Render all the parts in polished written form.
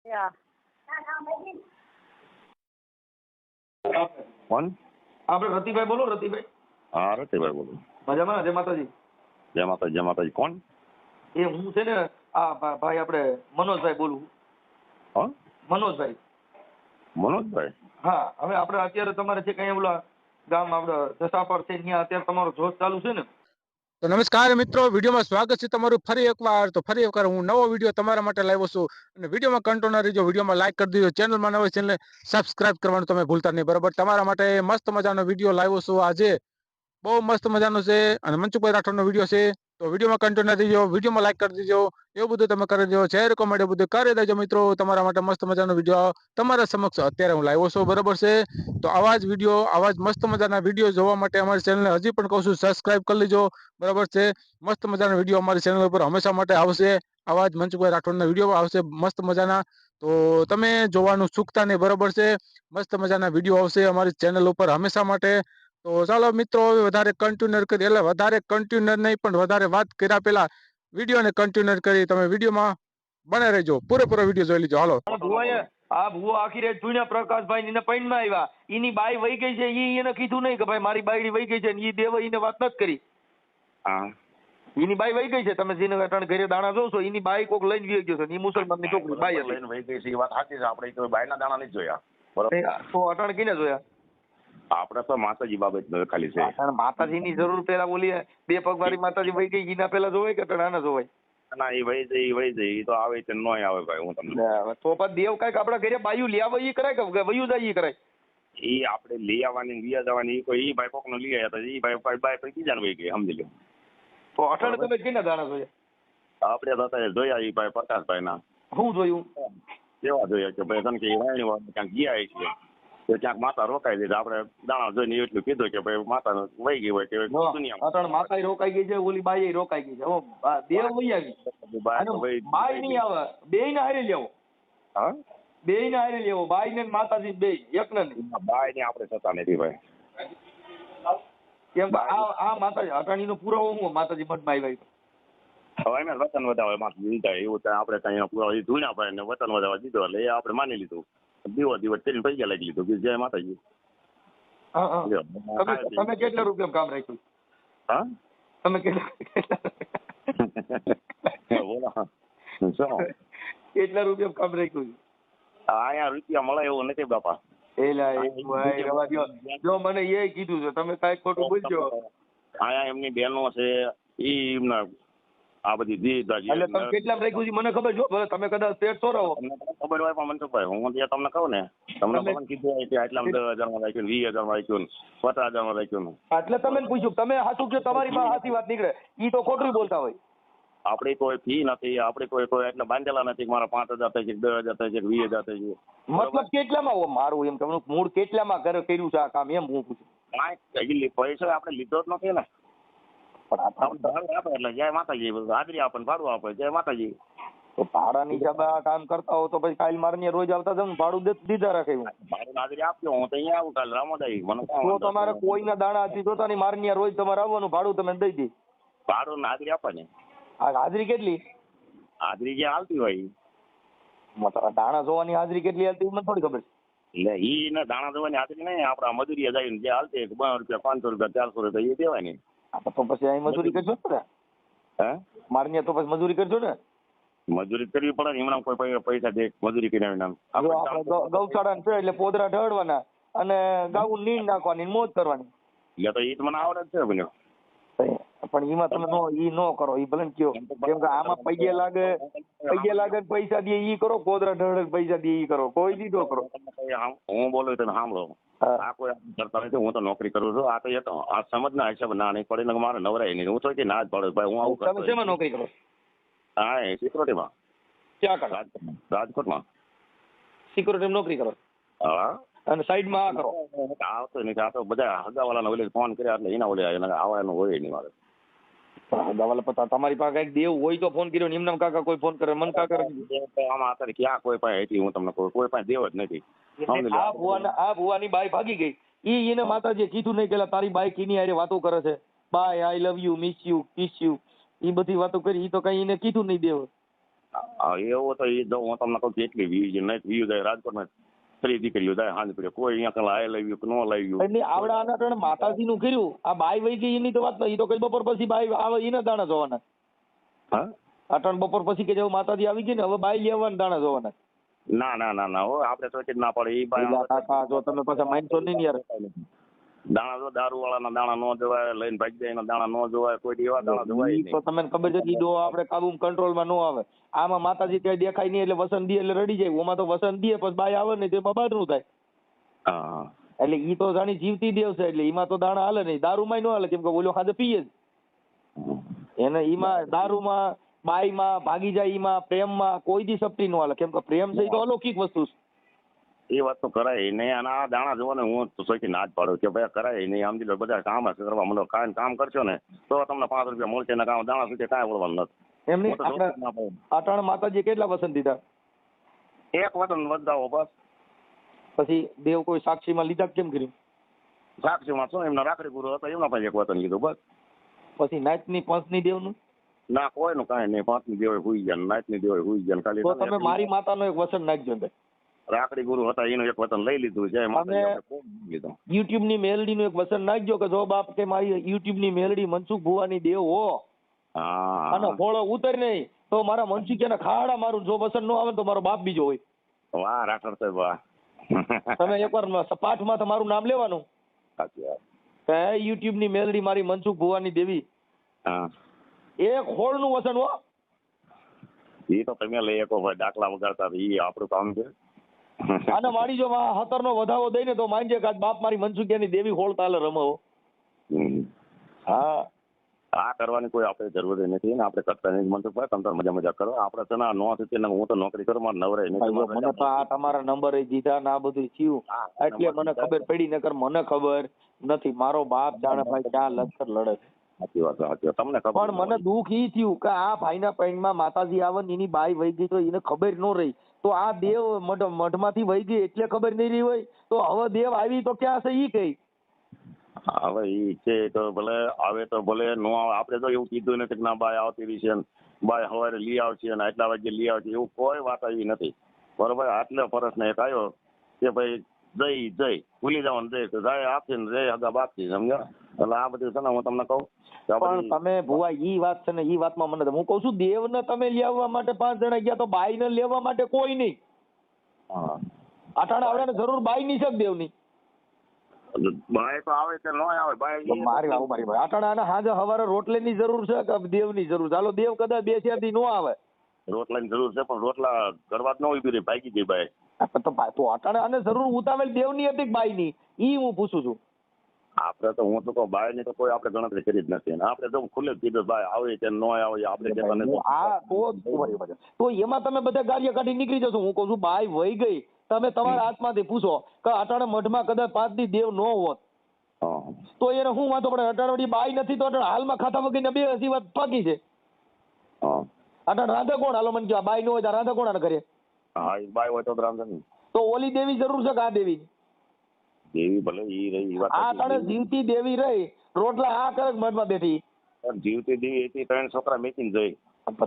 Yeah. કોણ? આપણે રતિભાઈ બોલો. રતિભાઈ હા, રતિભાઈ બોલું. મજામાં? જય માતાજી. જય માતાજી, જય માતાજી. કોણ? એ હું છે ને આ ભાઈ આપણે મનોજભાઈ બોલું. હા, મનોજભાઈ. મનોજભાઈ. હા, હવે આપણે અત્યારે તમારે છે કઈ ઓલા ગામ આપણે જસાપર છે ત્યાં અત્યારે તમારો જોશ ચાલુ છે ને? તો નમસ્કાર મિત્રો, વિડીયોમાં સ્વાગત છે તમારું ફરી એકવાર હું નવો વિડીયો તમારા માટે લાવ્યો છું. અને વિડીયોમાં કંટ્રોલ ના રહેજો, વિડીયોમાં લાઈક કરી દેજો, ચેનલમાં નવા ચેનલ સબસ્ક્રાઇબ કરવાનું તમે ભૂલતા નહીં, બરાબર? તમારા માટે મસ્ત મજાનો વિડીયો લાવ્યો છું આજે, બહુ મસ્ત મજાનો છે અને મનસુખભાઈ રાઠોડનો વિડીયો છે. તો વિડીયોમાં કન્ટિન્યુ ના દેજો, વિડીયોમાં લાઈક કરી દેજો, એવું બધું તમે કરી દેજો, શેર કોમેન્ટ બધું કરી દેજો મિત્રો. તમારા માટે મસ્ત મજાનો વિડીયો તમારા સમક્ષ અત્યારે હું લાવ્યો છું, બરાબર છે? તો આવા જ વિડીયો, આવા જ મસ્ત મજાના વિડીયો જોવા માટે અમારી ચેનલને હજી પણ કહું છું સબસ્ક્રાઇબ કરી લેજો, બરાબર છે? મસ્ત મજાના વિડીયો અમારી ચેનલ ઉપર હંમેશા માટે આવશે. આવા જ મનસુખભાઈ રાઠોડના વિડીયો આવશે મસ્ત મજાના, તો તમે જોવાનું ચૂકતા નહીં, બરાબર છે? મસ્ત મજાના વિડીયો આવશે અમારી ચેનલ ઉપર હંમેશા માટે. તો ચાલો મિત્રો, હવે વધારે કન્ટિન્યુ કરી, એટલે વધારે કન્ટિન્યુ નહીં પણ વધારે વાત કર્યા પહેલા વિડીયોને કન્ટિન્યુ કરી તમે વિડીયોમાં બને રહેજો, પૂરેપૂરો વિડીયો જોઈ લીજો. હાલો. આ ભૂવો આખી રાત જોઈને પ્રકાશભાઈ ને પૈણમાં આવ્યા, એની બાઈ વહી ગઈ છે. ઈ એને કીધું નહીં કે ભાઈ મારી બાયડી વહી ગઈ છે, ને ઈ દેવ એને વાત નથી કરી. હા, એની બાઈ વહી ગઈ છે. તમે જેને અટાણે ઘરે દાણા જોશો એની બાઈ કોક લઈને વી ગયો છે. એ મુસલમાનની છોકરી બાઈ લઈને વહી ગઈ છે એ વાત સાચી છે. આપણે કોઈ બાયના દાણા નથી જોયા, બરોબર? તો અટાણે કીને જોયા? આપણે તો માતાજી બાબત ખાલી છે. માતાજીની જરૂર પેલા બોલીએ બે પગવાળી માતાજી વહી ગઈ એના પેલા જોવાય કે અટાણે આના જોવાય? ના, એ વહી જાય, એ વહી જાય, એ તો આવે છે, નોય આવે ભાઈ. હું તમને તો પણ દેવ કઈક આપડા ઘરે બાયું લેવા એ કરાય કે વયું જાય એ કરાય? એ આપણે લઈ આવવાની વિયા જવાની કોઈ એ ભાઈ કોક નો લઈ આવ્યા હતા, એ ભાઈ ભાઈ બીજા વહી ગઈ, સમજી લો. તો અટાણે તમે કેના દાણા જોયા? આપણે તો અત્યારે જોયા એ ભાઈ પ્રકાશભાઈ ના. શું જોયું? કેવા જોયા કે ભાઈ તને કે રાયણી વાળા ક્યાંક ગયા છે તો ક્યાંક માતા રોકાઈ દીધી. આપણે દાણા જોઈને એટલું કીધું કે ભાઈ માતા વહી ગઈ હોય કે દુનિયામાં અટાણે માતા રોકાઈ ગઈ છે, ઓલી બાઈ રોકાઈ ગઈ છે. દેવ વહી આવી, બાઈ નહીં આવે, બે ને હારી લેવો. હા, બે ને હારી લેવો, બાઈ ને માતાજી બે એક ને નહીં. બાય ને આપણે થતા નથી ભાઈ. કેમ આ માતાજી અટાણી નો પુરાવો હું માતાજી મઠમાં આવી? હવે એમ વતન વધાવે માથું દીધા એવું ત્યાં આપણે કઈ પૂરા ધૂણા ભાઈ ને વતન વધાવવા દીધો એટલે એ આપણે માની લીધું. દિવસ કરીને પૈસા લાગી લીધું કે જય માતાજી. તમે કેટલા રૂપિયા કામ રાખ્યું? હા, તમે કેટલા કેટલા રૂપિયા કામ રાખ્યું? અહીંયા રૂપિયા મળે એવું નથી બાપા. જો મને એ કીધું છે, તમે કઈ ખોટું બોલજો. અહીંયા એમની બહેનો છે ઈ એમના આ બધી દીધ એટલે તમે કેટલા રાખ્યું છે મને ખબર જો, તમે કદાચ પેટ સોરાવો ખબર હોય પણ મનસુખભાઈ હું ત્યાં તમને કહું ને, તમને પણ કીધું હોય કે આટલા 10,000 માં રાખ્યું, 20,000 માં રાખ્યું, 50,000 માં રાખ્યું. એટલે તમે પૂછ્યું, તમે સાચું કહો, તમારી પાસે સાચી વાત નીકળે, ઈ તો ખોટું બોલતા હોય. આપડી કોઈ ફી નથી, આપડે કોઈ એટલે બાંધેલા નથી મારા 5,000 થઈ છે, 10,000 થઈ છે, 20,000 થઈ છે. મતલબ કેટલામાં મારું એમ તમને મૂળ કેટલામાં કર્યું છે આ કામ એમ હું પૂછું? પૈસા આપણે લીધો જ નથી ને. એટલે જય માતાજી, હાજરી આપે ભાડું આપે, જય માતાજી. તો ભાડાની હિસાબે આ કામ કરતા હો તો પછી કાલ મારને રોજ આવતા જાવ, ભાડું દીધા રાખે. ભાડું હાજરી આપજો, હું તો અહીંયા આવું કાલે રામોદાઈ. મને તો તમારે કોઈના દાણા હતી જોતા નહીં, મારને રોજ તમારે આવવાનું, ભાડું તમે દઈ દે. ભાડું હાજરી આપે ને. હાજરી કેટલી? હાજરી જે હાલતી હોય દાણા જોવાની હાજરી કેટલી હાલતી મને થોડી ખબર છે. એટલે ઈ ને દાણા જોવાની હાજરી નહીં, આપડા મજૂરી જાય જે હાલતી 2 રૂપિયા, 500 રૂપિયા, 400 રૂપિયા એ દેવાય ને. તો પછી અહીં મજૂરી કરજો ને? હે, મારને તો પછી મજૂરી કરજો ને? મજૂરી કરવી પડે ને, હમણાં કોઈ પૈસા દે મજૂરી કરીને ગૌશાળા છે એટલે પોદરા ઢળવાના અને ગાવું નીંદ નાખવાની, મોજ કરવાની. એટલે તો ઈ તો મને આવડે જ છે બન્યો. પણ એમાં તમે નો કરો, ઈ ભલે કયો, કેમ કે આમાં પૈયા લાગે પૈસા દે ઈ કરો, પોદરા ઢળે પૈસા દે ઈ કરો, કોઈ દીધો કરો. હું બોલું તમે સાંભળો, આ કોઈ કરતા નથી, હું તો નોકરી કરું છું. આ તો આ સમજ ના હિસાબ ના નહીં પડે, મારે નવરાય નહીં. હું તો કે ના જ પડે ભાઈ, હું આવું કરતો. તમે શેમાં નોકરી કરો? હા, સિક્યોરિટીમાં. ક્યાં કરો? રાજકોટમાં સિક્યોરિટી નોકરી કરો? હા. અને સાઈડમાં આ કરો? આવતો નથી, આ તો બધા હગાવાળાને ઓલે ફોન કર્યા એટલે એના ઓલે આવવાનું હોય નહીં મારે. હગાવાલા પતા તમારી પાસે કઈક દેવું હોય તો ફોન કર્યો, નિમનામ કાકા કોઈ ફોન કરે, મન કાકા આમાં અત્યારે ક્યાં કોઈ પાસે હતી, હું તમને કોઈ પાસે દેવ જ નથી. આ ભુવાની બાઈ ભાગી ગઈ, ઈ એને માતાજીએ કીધું નહીં કે તારી બાઈ કીની હારે વાતો કરે છે, bye I love you, miss you, kiss you, ઈ બધી વાતો કરી, ઈ તો કઈ એને કીધું નહીં દેવ. એવું તો એ જો હું તમને કહું કેટલી વ્યૂ નહીં વ્યૂ જાય રાજકોટમાં 3 દીકરીઓ જાય હાંજ પડે કોઈ અહીંયા કલા આઈ લઈ ગયું ન લઈ ગયું એટલે આવડા આના કારણે માતાજી નું કર્યું આ બાઈ વહી ગઈ એની તો વાત નહીં તો કઈ બપોર પછી બાઈ આવે એને દાણા જોવાના હા અટણ બપોર પછી કે જેવું માતાજી આવી ગઈ ને હવે બાઈ લેવાના દાણા જોવાના ના ના ના ના હો આપણે તો જ ના પડે એ પેલા કાકા જો તમે પાછા માનશો નહીં ને યાર દાણા જો દારૂ વાળાના દાણા ન જોવાય લઈને ભાગી જાય એના દાણા ન જોવાય કોઈ એવા દાણા જોવાય ઈ તો તમને ખબર છે કે ડો આપણે કાબુ કંટ્રોલમાં ન આવે આમાં માતાજી કઈ દેખાય નહીં એટલે વસન દે એટલે રડી જાય ઓમાં તો વસન દે પછી બાઈ આવે ને તેમાં બાદરું થાય હા એટલે ઈ તો જાણી જીવતી દેવ છે એટલે એમાં તો દાણા હાલે નહીં દારૂમાં ન હાલે કેમ કે ઓલો ખાધે પીએ જ એને ઈમાં દારૂમાં બાઈમાં ભાગી જાય ઈમાં પ્રેમમાં કોઈ દી સપટી ન હાલે કેમ કે પ્રેમ છે ઈ તો અલૌકિક વસ્તુ છે એ વાત તો કરાય નહીં અને આ દાણા જોવો ને હું તો સોચી ના જ પાડું કે ભાઈ કરાય નહીં સમજી લો બધા કામ હશે કરવા મળો કામ કરશો ને તો તમને 5 રૂપિયા મળશે ને કામ દાણા સુધી કાંઈ વળવાનું નથી એમની આપણે અટાણ માતાજી કેટલા વસન દીધા એક વતન વધાવો બસ પછી દેવ કોઈ સાક્ષીમાં લીધા કેમ કર્યું સાક્ષીમાં શું એમના રાખડી ગુરુ હતો એમના પાસે એક વતન લીધું બસ પછી નાચની પંચની દેવનું ના કોઈનું કાંઈ નહીં 5ની દેવાય હુઈ ગયા નાચની દેવાય હુઈ ગયા ખાલી તો તમે મારી માતાનો એક વસન નાખજો ને રાખડી ગુરુ હતા એનું એક વતન લઈ લીધું છે લીધું યુટ્યુબ ની મેલડી નું એક વસન નાખજો કે જો બાપ કે મારી યુટ્યુબ ની મેલડી મનસુખ ભુવાની દેવ હો અને ફોળો ઉતર નહીં તો મારા મનસુખ ને ખાડા મારું જો વસન નો આવે તો મારો બાપ બીજો હોય વાહ રાખડ સાહેબ વાહ તમે એકવાર પાઠમાં તમારું નામ લેવાનું કે યુટ્યુબ ની મેલડી મારી મનસુખ ભુવાની દેવી એક હોળ નું વસન હો એ તો તમે લઈ શકો ભાઈ દાખલા વગાડતા એ આપણું કામ છે અને મારી જો 17 નો વધાવો દઈને તો માનજે કે આજ બાપ મારી મનસુખિયાની દેવી હોળ તાલે રમો હા આ કરવાની કોઈ આપણે જરૂર નથી ને આપણે કરતા નહીં મનસુખભાઈ તમે તો મજા કરો આપણે તો ના નો થતી હું તો નોકરી કરું મારે નવરાય નહીં મને તો આ તમારા નંબર દીધા ને આ બધું થયું એટલે મને ખબર પડી નકર મને ખબર નથી મારો બાપ જાણે ભાઈ ક્યાં લશ્કર લડે સાચી વાત તમને ખબર પણ મને દુઃખ ઈ થયું કે આ ભાઈના પેન્ટમાં માતાજી આવે ને એની બાઈ વહી ગઈ તો એને ખબર ન રહી તો આ દેવ મઠમાંથી વહી ગઈ એટલે ખબર નહીં રહી હોય તો હવે દેવ આવી તો ક્યાં છે ઈ કઈ હવે ઈ છે તો ભલે આવે તો ભલે નો આવે આપણે તો એવું કીધું નથી કે ના બાય આવતી રહી છે બાય સવારે લઈ આવશે અને આટલા વાગે લઈ આવશે એવું કોઈ વાત આવી નથી બરોબર આટલા પરસને એક આવ્યો કે ભાઈ જય ભૂલી જવાનું જય તો જાય આપશે ને જય હગા બાપથી સમજ્યા એટલે આ બધું છે ને હું તમને કહું પણ તમે ભુવા ઈ વાત છે ને ઈ વાતમાં મને હું કઉ છું દેવને તમે લેવા માટે 5 જણા ગયા તો બાઈને લેવા માટે કોઈ નહીં અટાણે આવડે જરૂર બાઈ ની છે દેવની બાય તો આવે કે ન આવે બાય મારી અટાણે આને હાજે હવારે રોટલીની જરૂર છે કે દેવની જરૂર ચાલો દેવ કદાચ 2-4 દી નો આવે રોટલાની જરૂર છે પણ રોટલા કરવા જ ન ઉભી રહી ભાગી ગઈ બાય તો અટાણે આને જરૂર ઉતાવેલ દેવની હતી કે બાઈની ઈ હું પૂછું છું આપણે તો હું તો કહું બાય ની તો કોઈ આપણે ગણતરી કરી જ નથી આપણે તો ખુલ્લે કીધું બાય આવે કે ન આવે આપણે કહેતા તો એમાં તમે બધા ગાડીઓ કાઢી નીકળી જશો હું કહું છું બાય વહી ગઈ તમે તમારા હાથમાંથી પૂછો કે અટાણે મઢમાં કદાચ 5 દી દેવ ન હોત તો એને હું વાંધો પડે અટાણે બાઈ નથી તો અટાણે હાલમાં ખાતા વગર 2 હસી વાત પાકી છે અટાણે રાંધે કોણ હાલો મને કહો બાઈ ન હોય તો રાંધે કોણ કરે બાય હોય તો રાંધે નહીં તો ઓલી દેવી જરૂર છે કે આ દેવી દેવી ભલે ઈ રહી વાત આ તને જીવતી દેવી રહી રોટલા આ કરે મઢમાં બેઠી જીવતી દેવી હતી 3 છોકરા મેકીને જઈ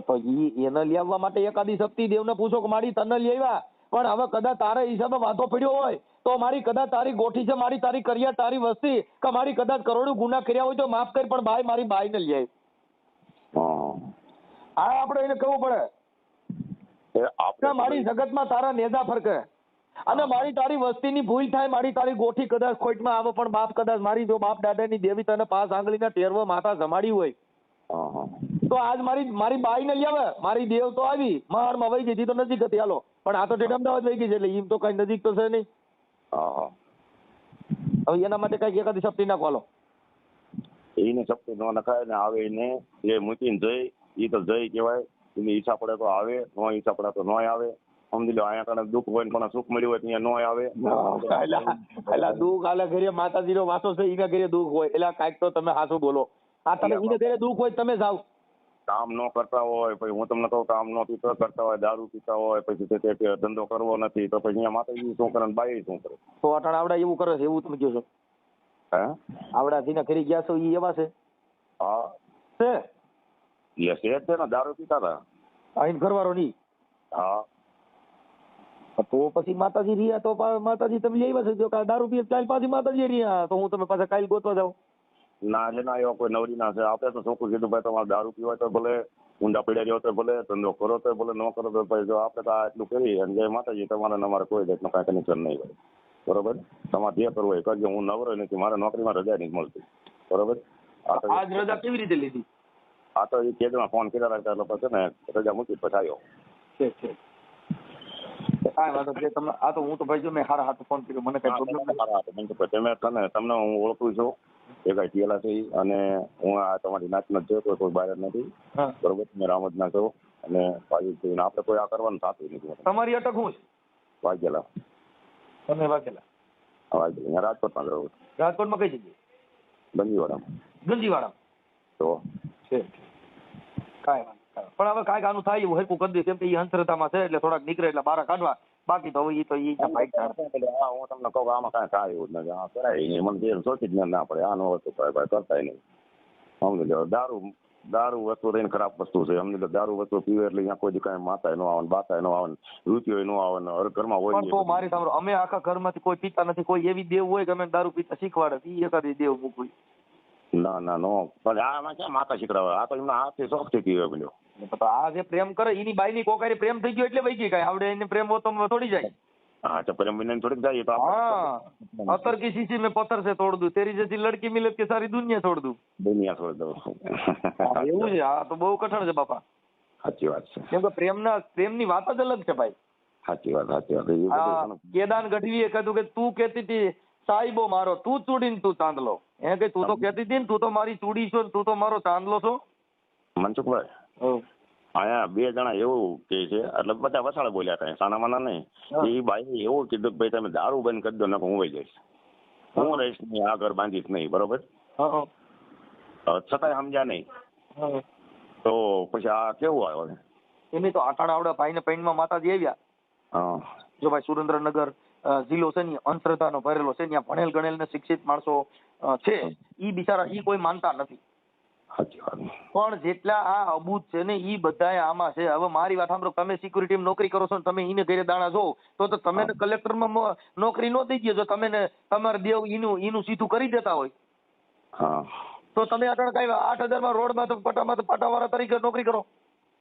તો ઈ એને લેવા માટે એકાદી શક્તિ દેવને પૂછો કે મારી તને લેવા પણ હવે કદાચ તારા હિસાબે વાંધો પડ્યો હોય તો મારી કદાચ તારી ગોઠી છે મારી તારી કરિયા તારી વસ્તી કે મારી કદાચ કરોડો ગુના કર્યા હોય તો માફ કરી પણ ભાઈ મારી બાઈને લઈ આવી આ આપણે એને કહેવું પડે મારી જગતમાં તારા નેજા ફરકે અને મારી તારી વસ્તીની ભૂલ થાય મારી તારી ગોઠી કદાચ ખોટમાં આવે પણ બાપ કદાચ મારી જો બાપ દાદાની દેવી તને 5 આંગળીના ટેરવો માથા જમાડી હોય તો આજ મારી બાઈને લઈ આવે મારી દેવ તો આવી મહારમાં વહી ગઈ તો નજીક હતી હાલો પણ આ તો અમદાવાદ વહી ગઈ છે એટલે એમ તો કઈ નજીક તો છે નહીં હવે એના માટે કઈક એકાદી શક્તિ નાખો હાલો એને શક્તિ ન નખાય ને આવે એને એ મૂકીને જઈ એ તો જઈ કહેવાય એની ઈચ્છા પડે તો આવે નો ઈચ્છા પડે તો ન આવે સમજી લો અહીંયા કણે દુઃખ હોય પણ સુખ મળ્યું હોય ત્યાં ન આવે એટલે દુઃખ આલે ઘરે માતાજીનો વાસો છે એના ઘરે દુઃખ હોય એટલે કાંઈક તો તમે હાચું બોલો આ તમે એને ઘરે દુઃખ હોય તમે જાઓ કામ ન કરતા હોય પછી હું તમને કહું કામ ન પીતો કરતા હોય દારૂ પીતા હોય પછી તે ધંધો કરવો નથી તો પછી અહીંયા માતાજી શું કરે બાઈ શું કરે તો અટાણે આવડા એવું કરે છે એવું તમે કહો છો હે આવડા જીના ઘરે ગયા છો એ એવા છે હા છે એ છે ને દારૂ પીતા હતા આઈને ઘરવાળો નહીં. હા તો પછી માતાજી રહ્યા તો માતાજી તમે આવ્યા છે જો દારૂ પીએ કાલ પાછી માતાજી રહ્યા તો હું તમે પાછા કાલ ગોતવા જાઉં. ના એટલે ના એવા કોઈ નવરી ના છે. આપણે તો ચોખ્ખું કીધું ભાઈ તમારે દારૂ પીવાય તો ભલે, ઊંડા પડ્યા રહ્યો તો ભલે, ધંધો કરો તો ભલે, ન કરો તો ભાઈ જો આપણે તો આ એટલું કરી અને જય માતાજી તમારે ને અમારે કોઈ જાતનું કાંઈ કનેક્શન નહીં હોય. બરોબર, તમારે જે કરવું હોય કરજો. હું નવરો નથી, મારે નોકરીમાં રજા નથી મળતી. બરોબર, આજ રજા કેવી રીતે લીધી? આ તો એ કેદમાં ફોન કર્યા હતા એટલે પછી ને રજા મૂકી પછી આવ્યો. છે કાંઈ વાંધો નહીં. તમને આ તો હું તો ભાઈ જો મેં હારા હાથ ફોન કર્યો, મને કઈ પ્રોબ્લેમ નથી. તમને હું ઓળખું છું, એ કઈ ટીએલા છે અને હું આ તમારી નાચનો જ છે, કોઈ બહાર નથી. બરોબર, તમે રામજના છો અને આપણે કોઈ આ કરવાનું થતું નથી. તમારી અટક શું છે? વાઘેલા. તમે વાઘેલા? વાઘેલા રાજકોટમાં રહું. રાજકોટમાં કઈ જગ્યાએ? ગંજીવાડામાં. ગંજીવાડા તો છે કાંઈ વાંધો. પણ હવે કાંઈક આનું થાય એવું હરકું કરી દે, કેમ કે એ અંતરતામાં છે એટલે થોડાક નીકળે એટલે બહાર કાઢવા. બાકી તો હવે એ તો એ ભાઈ હા, હું તમને કહું આમાં કાંઈ થાય એવું જ નથી. આ કરાય નહીં, મને જે સોચી જ ના પડે. આ નો વસ્તુ કરતા નહીં. સમજી લો, દારૂ વસ્તુ રહીને ખરાબ વસ્તુ છે. સમજી લો, દારૂ વસ્તુ પીવે એટલે અહીંયા કોઈ કાંઈ માતાય ન આવે, બાતાય ન આવે, રૂપિયો ન આવે, ઘરમાં હોય. પણ તો મારી સાંભળો, અમે આખા ઘરમાંથી કોઈ પીતા નથી. કોઈ એવી દેવ હોય કે અમે દારૂ પીતા શીખવાડે, એ એકાદી દેવ મૂકવી. ના ના નો, પણ આમાં ક્યાં માતા શીખડાવે? આ તો એમના હાથથી શોખથી પીવે પેલો. આ જે પ્રેમ કરે એની બાઈની કોકારી પ્રેમ થઈ ગયો એટલે વહી ગઈ. કાંઈ આવડે એને પ્રેમ હોતો થોડી જાય. હા તો પ્રેમ વિના થોડીક જાય તો. हाँ, अतर की शीशी में पत्थर से तोड़ दूं, तेरी जैसी लड़की मिले के सारी दुनिया छोड़ दूं. દુનિયા છોડ દો. એવું છે. આ તો બહુ કઠણ છે બાપા. સાચી વાત છે. કેમ કે પ્રેમની વાત જ અલગ છે ભાઈ. સાચી વાત. કેદાન ગઢવીએ કહ્યું કે તું કહેતી હતી સાહેબો મારો, તું ચૂડીને તું ચાંદલો. એ કે તું તો કહેતી હતી ને તું તો મારી ચૂડી છો, તું તો મારો ચાંદલો છો. મનસુખભાઈ, અહીંયા બે જણા એવું કે છે એટલે બધા વસાળ બોલ્યા હતા, સાના માના નહીં. એ ભાઈ એવું કીધું કે ભાઈ તમે દારૂ બંધ કરી દો ને હું વહી જઈશ, હું રહીશ નહીં, આ ઘર બાંધીશ નહીં. બરોબર, છતાંય સમજ્યા નહીં. તો પછી આ કેવું આવ્યો? એની તો આટાણ આવડે ભાઈ ને પૈણમાં માતાજી આવ્યા. જો ભાઈ સુરેન્દ્રનગર જિલ્લો છે ને અંધશ્રદ્ધાનો ભરેલો છે, ત્યાં ભણેલ ગણેલ ને શિક્ષિત માણસો છે, ઈ બિચારા ઈ કોઈ માનતા નથી. પણ જેટલા આ અબૂત છે ને ઈ બધા આમાં છે. હવે મારી વાત સાંભળો, તમે સિક્યુરિટી નોકરી કરો છો ને તમે એને ઘરે દાણા જો તો તમે કલેક્ટરમાં નોકરી ન દઈ ગયો. જો તમે ને તમારે દેવ ઈનું સીધું કરી દેતા હોય તો તમે આગળ કઈ 8,000 માં રોડમાં તો પટાવાળા તરીકે નોકરી કરો.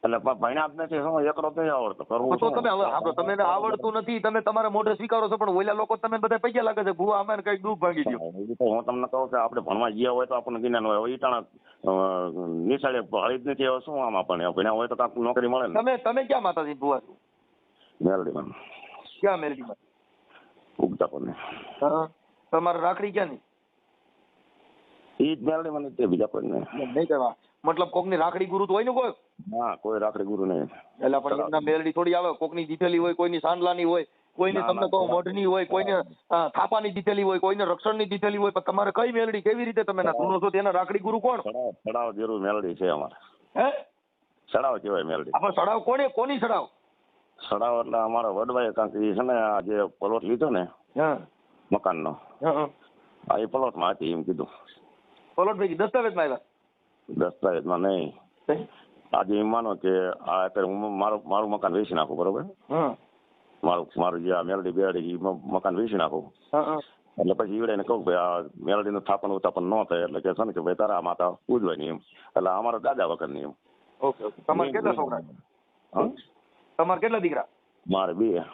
એટલે ભણ્યા જ નથી, શું એકલો નહીં આવડતો કરવું તો તમે હવે સાંભળો, તમને આવડતું નથી, તમે તમારા મોઢે સ્વીકારો છો, પણ ઓલા લોકો તમે બધા પૈસા લાગે છે ભૂવા અમે કઈ દૂધ ભાગી ગયો. હું તમને કહું કે આપણે ભણવા ગયા હોય તો આપણને જ્ઞાન હોય. હવે ઈટાણા નિશાળે ભળી જ નથી. હવે શું આમ આપણને ભણ્યા હોય તો કાંઈક નોકરી મળે ને. તમે ક્યાં માતાજી ભૂવા છો? મેલડીમાં. ક્યાં મેલડીમાં? ઉગતા પણ તમારે રાખડી ક્યાં ની? એ જ મેલડીમાં નથી, બીજા કોઈ નહીં કહેવા. મતલબ કોકની રાખડી ગુરુ તો હોય ને કોઈ? હા, કોઈ રાખડી ગુરુ નહીં. એટલે પણ એમના મેલડી થોડી આવે. કોકની દીઠેલી હોય, કોઈની સાંડલાની હોય, કોઈની તમને કહો મોઢની હોય, કોઈને થાપાની દીઠેલી હોય, કોઈને રક્ષણની દીઠેલી હોય. પણ તમારે કઈ મેલડી કેવી રીતે તમે ના ધૂનો છો? તેના રાખડી ગુરુ કોણ? સડાવ જેવું મેલડી છે અમારે. હે, સડાવ કહેવાય મેલડી. આપણે સડાવ કોની સડાવ? સડાવ એટલે અમારા વડવાએ કાંક એ છે ને આ જે પ્લોટ લીધો ને મકાનનો, આ એ પ્લોટમાં હતી એમ કીધું. પ્લોટ ભાઈ દસ્તાવેજમાં આવ્યા? દસ્તાવેજમાં નહીં. આજે એમ માનો કે આ અત્યારે હું મારું મકાન વેચી નાખું. બરોબર, મારું જે આ મેલડી બેડી એ મકાન વેચી નાખું. એટલે પછી ઈવડે કહું ભાઈ આ મેલડીનું થાપણ ઉતાપણ ન થાય એટલે કે છે ને કે ભાઈ તારા માતા પૂજવાની એમ. એટલે અમારા દાદા વખતની એમ. Okay okay. તમારે કેટલા છોકરા? તમારે કેટલા દીકરા? મારે 2.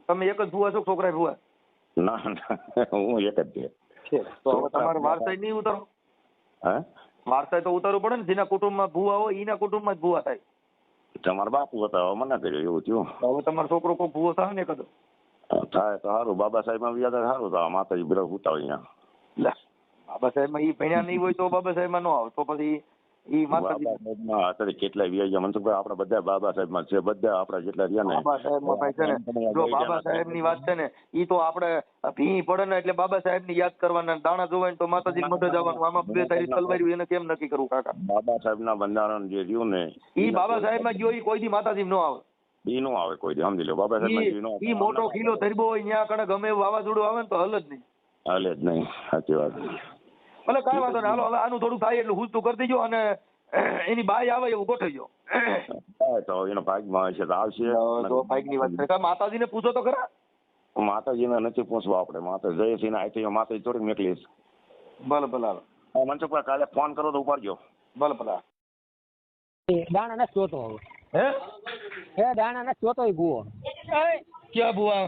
તમે એક જ ભૂવા છો? છોકરા ભૂવા? ના હું એક જ છે. તો હવે તમારે વારસાઈ નહીં ઉતારો? હે, વારસાઈ તો ઉતારવું પડે ને. જેના કુટુંબમાં ભૂવા હોય એના કુટુંબમાં જ ભૂવા થાય. તમારા બાપુ હતા, મને કર્યું એવું થયું. હવે તમારો છોકરો કોઈ ભૂવો થાય ને કદો થાય તો સારું. બાબા સાહેબ માં વ્યાજ સારું તો માતાજી બિરહ ઉતા હોય અહીંયા. બાબા સાહેબ માં ઈ ભણ્યા નહીં હોય તો બાબા સાહેબ માં ન આવે તો પછી ઈ માતાજી અત્યારે કેટલાય વ્યાજ મનસુખભાઈ આપડા બધા બાબા સાહેબ માં છે. બધા આપડા જેટલા રહ્યા ને બાબા સાહેબ માં ભાઈ છે ને, જો બાબા સાહેબ ની વાત છે ને ઈ તો આપડે ભી પડે ને એટલે બાબા સાહેબ ની યાદ કરવાના, દાણા જોવાય તો માતાજી મઢે જવાનું. આમાં 2 તારીખ તલવાર્યું એને કેમ નક્કી કરવું કાકા? બાબા સાહેબ ના બંધારણ જે રહ્યું ને ઈ બાબા સાહેબ માં ગયો ઈ કોઈ દી માતાજી નો આવે. ઈ નો આવે કોઈ દી, સમજી લો. બાબા સાહેબ ઈ મોટો કિલ્લો ધરબો હોય ત્યાં કણે ગમે એવું વાવાઝોડું આવે ને તો હલ જ નહીં. હાલે જ નહીં. સાચી વાત. ભલે કાંઈ વાંધો નહીં. હાલો હવે આનું થોડું થાય એટલે હુજતું કરી દેજો. અને એની બાઈ આવે એવું ગોઠવજો. તો એનો ભાગમાં હશે તો આવશે. તો ભાઈની વાત કરે. માતાજીને પૂછો તો ખરા. માતાજીને નથી પૂછવા આપણે. માતા જયસિંહ આઈ માતાજી થોડીક નીકળીશ. ભલે ભલે હાલો. મનસુખભાઈ કાલે ફોન કરો તો ઉપાડજો. ભલે ભલે. દાણા નથી જોતો હવે. હે દાણા નથી જોતો એ ભૂવો. ક્યાં ભુવા?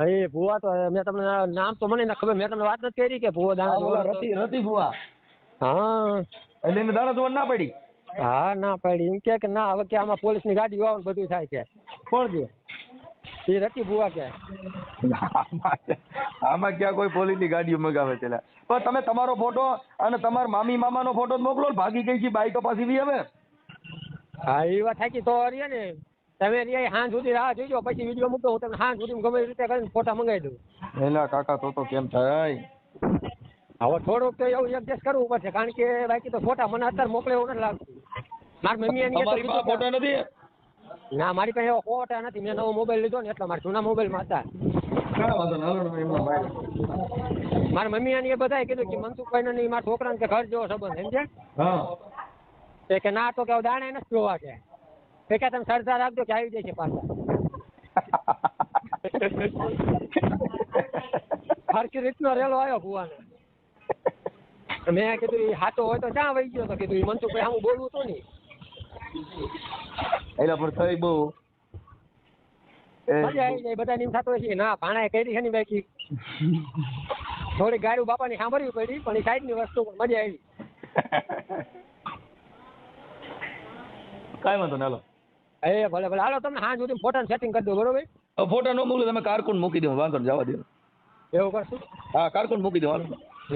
એ ભૂવા તો મેં તમને નામ તો મને ના ખબર, મેં તમને વાત નથી કરી કે ભૂવો દાણા જોતો. રતી ભુવા. હા એટલે એને દાણા જોવા ના પડી. હા ના પાડી એમ કે ના હવે કે આમાં પોલીસની ગાડી આવે બધું થાય છે. કોણ છે એ? રતી ભૂવા કે. આમાં ક્યાં કોઈ પોલીસની ગાડીઓ મગાવે છે? પણ તમે તમારો ફોટો અને તમારા મામી મામાનો ફોટો જ મોકલો. ભાગી ગઈ છે બાઈ તો પાછી બી હવે. હા એ વાત થાકી તો રે ને તમે રે સાંજ સુધી રાહ જોઈજો, પછી વિડીયો મૂકો. હું તમને સાંજ સુધી ગમે એ રીતે કરીને ફોટા મંગાવી દઉં. એલા કાકા તો કેમ થાય? હવે થોડુંક તો એવું એડજસ્ટ કરવું પડશે, કારણ કે બાકી તો ફોટા મને અત્યારે મોકલે એવું નથી લાગતું. મારી મમ્મી એની તમારી પાસે ફોટા નથી? ના મારી પાસે એવા ફોટા નથી. મેં નવો મોબાઈલ લીધો ને એટલે મારા જૂના મોબાઈલમાં હતા. મારી મમ્મી એને એ બધાએ કીધું કે મનસુખભાઈ ને મારા છોકરાને કે ઘર જેવો સંબંધ સમજે. હા. કે ના તો કે દાણા નથી જોવા કે તમે સરદાર રાખજો કે આવી જશે પાછા. હરકી રીતનો રેલો આવ્યો ભુવાને. મેં કીધું એ હાથો હોય તો ક્યાં વહી ગયો? તો કીધું એ મનસુખભાઈ હું બોલવું તો નહીં. એલા પણ થઈ બહુ મજા આવી જાય બધા એમ થતું હોય છે ના ભાણાએ કરી છે ને બાકી થોડી ગાડી બાપાની સાંભળવી પડી, પણ એ સાઈડની વસ્તુ પણ મજા આવી. કાંઈ વાંધો ના. એ ભલે ભલે હાલો તમને હાંજ સુધી ફોટા સેટિંગ કરી દો. બરોબર? ફોટા નો મોકલો, તમે કારકુન મૂકી દો. વાંધો જવા દો. એવું કરશું? હા કારકુન મૂકી દો.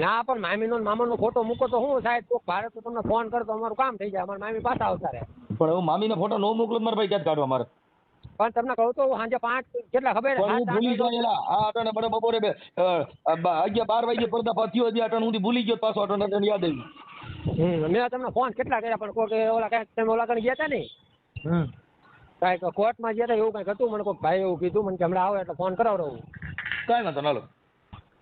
ના પણ મામીનો ને મામાનો ફોટો મૂકો તો હું સાહેબ કોક ભારત તો તમને ફોન કરતો અમારું કામ થઈ જાય. અમારા મામી પાછા આવતા રહે. પણ હું મામીનો ફોટો નો મોકલો મારા ભાઈ ક્યાં કાઢવા મારે? પણ તમને કહું તો સાંજે 5 કેટલા ખબર? હું ભૂલી ગયેલા આ અટાણે બડે બપોરે 11-12 વાગે પડદા પાથ્યો હતી. અટાણે હું ભૂલી ગયો પાછો. અટાણે યાદ આવ્યું. મેં તમને ફોન કેટલા કર્યા પણ કોઈ ઓલા કઈ તમે ઓલા કઈ ગયા હતા ને કઈક કોર્ટમાં ગયા હતા એવું કઈક હતું. મને કોઈ ભાઈ એવું કીધું મને કે હમણાં આવે એટલે ફોન કરાવડાવું. કાંઈ વાંધો ના.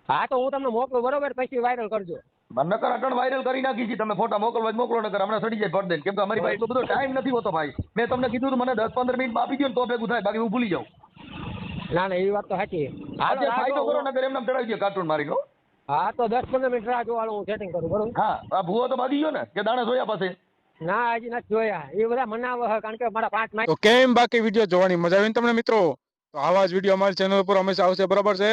હા તો હું તમને મોકલું. બરોબર? પછી વાયરલ કરજો. નકર અટણ વાયરલ કરી નાખી છે. તમે ફોટા મોકલવા જ મોકલો, નકર હમણાં સડી જાય પડદે. કેમ કે અમારી પાસે એટલો બધો ટાઈમ નથી હોતો ભાઈ. મેં તમને કીધું હતું મને 10-15 મિનિટ આપી દો ને તો ભેગું થાય, બાકી હું ભૂલી જાઉં. ના ના એ વાત તો સાચી. આજે ફાયદો કરો, નકર એમને ચડાવી દો કાર્ટૂન મારીનો. હા તો 10-15 મિનિટ રાહ જોવાનું હું સેટિંગ કરું. બરોબર? હા આ ભૂવો તો બાંધી ગયો ને કે દાણા જોયા પાસે? ના હજી નથી જોયા. એ બધા મનાવે છે કારણ કે મારા 5 માઇક. તો કેમ બાકી વિડીયો જોવાની મજા આવી ને તમને મિત્રો? તો આવા જ વિડીયો અમારી ચેનલ પર હંમેશા આવશે. બરાબર છે?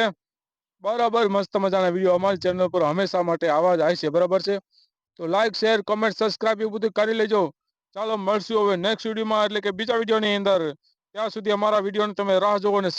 બરાબર મસ્ત મજાના વિડીયો અમારી ચેનલ પર હંમેશા માટે આવા જ આવશે. બરાબર છે? તો લાઈક શેર કમેન્ટ સબસ્ક્રાઇબ એવું બધું કરી લેજો. ચાલો મળશું હવે નેક્સ્ટ વિડીયોમાં, એટલે કે બીજા વિડીયોની અંદર. ત્યાં સુધી અમારા વિડીયોની તમે રાહ જોવો ને